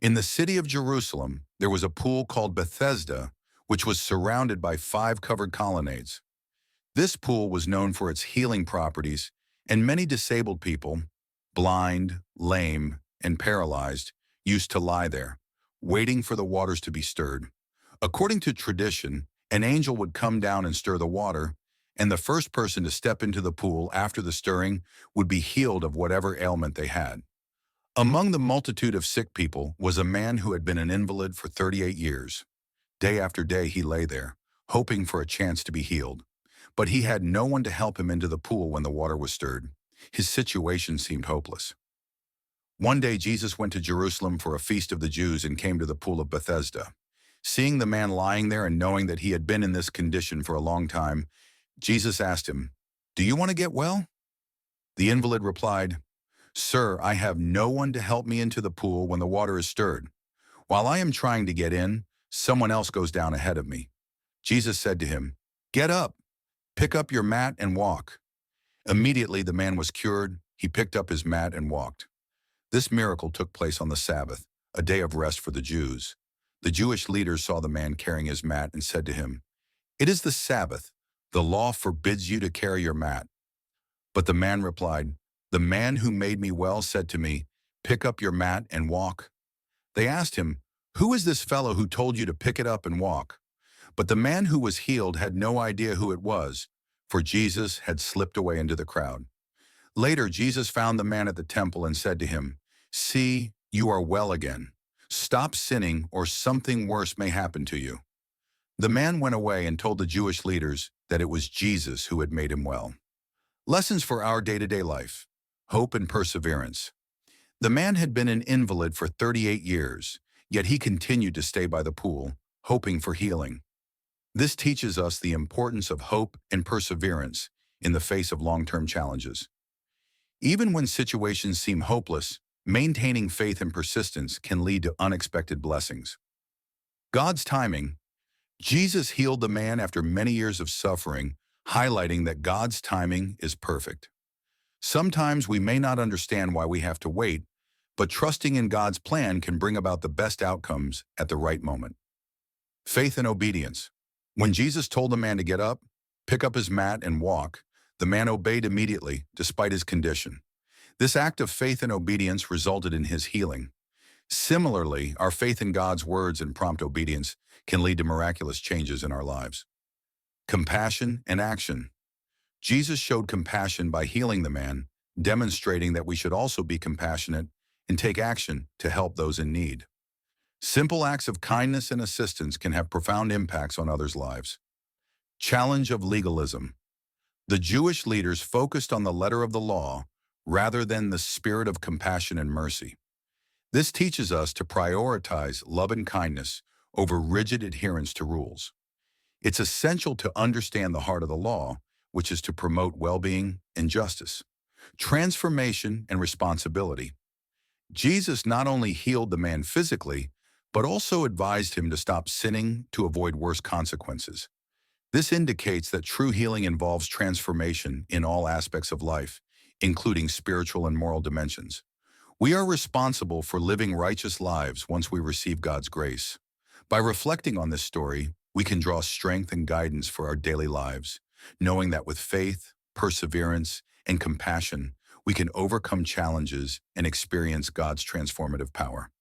In the city of Jerusalem, there was a pool called Bethesda, which was surrounded by 5 covered colonnades. This pool was known for its healing properties, and many disabled people, blind, lame, and paralyzed, used to lie there, waiting for the waters to be stirred. According to tradition, an angel would come down and stir the water, and the first person to step into the pool after the stirring would be healed of whatever ailment they had. Among the multitude of sick people was a man who had been an invalid for 38 years. Day after day he lay there, hoping for a chance to be healed. But he had no one to help him into the pool when the water was stirred. His situation seemed hopeless. One day Jesus went to Jerusalem for a feast of the Jews and came to the pool of Bethesda. Seeing the man lying there and knowing that he had been in this condition for a long time, Jesus asked him, "Do you want to get well?" The invalid replied, "Sir, I have no one to help me into the pool when the water is stirred. While I am trying to get in, someone else goes down ahead of me." Jesus said to him, "Get up, pick up your mat and walk." Immediately the man was cured. He picked up his mat and walked. This miracle took place on the Sabbath, a day of rest for the Jews. The Jewish leaders saw the man carrying his mat and said to him, "It is the Sabbath. The law forbids you to carry your mat." But the man replied, "The man who made me well said to me, 'Pick up your mat and walk.'" They asked him, "Who is this fellow who told you to pick it up and walk?" But the man who was healed had no idea who it was, for Jesus had slipped away into the crowd. Later, Jesus found the man at the temple and said to him, "See, you are well again. Stop sinning or something worse may happen to you." The man went away and told the Jewish leaders that it was Jesus who had made him well. Lessons for our day-to-day life: hope and perseverance. The man had been an invalid for 38 years, yet he continued to stay by the pool, hoping for healing. This teaches us the importance of hope and perseverance in the face of long-term challenges. Even when situations seem hopeless, maintaining faith and persistence can lead to unexpected blessings. God's timing. Jesus healed the man after many years of suffering, highlighting that God's timing is perfect. Sometimes we may not understand why we have to wait, but trusting in God's plan can bring about the best outcomes at the right moment. Faith and obedience. When Jesus told the man to get up, pick up his mat, and walk, the man obeyed immediately, despite his condition. This act of faith and obedience resulted in his healing. Similarly, our faith in God's words and prompt obedience can lead to miraculous changes in our lives. Compassion and action. Jesus showed compassion by healing the man, demonstrating that we should also be compassionate and take action to help those in need. Simple acts of kindness and assistance can have profound impacts on others' lives. Challenge of legalism. The Jewish leaders focused on the letter of the law rather than the spirit of compassion and mercy. This teaches us to prioritize love and kindness over rigid adherence to rules. It's essential to understand the heart of the law, which is to promote well-being and justice, transformation and responsibility. Jesus not only healed the man physically, but also advised him to stop sinning to avoid worse consequences. This indicates that true healing involves transformation in all aspects of life, including spiritual and moral dimensions. We are responsible for living righteous lives once we receive God's grace. By reflecting on this story, we can draw strength and guidance for our daily lives, knowing that with faith, perseverance, and compassion, we can overcome challenges and experience God's transformative power.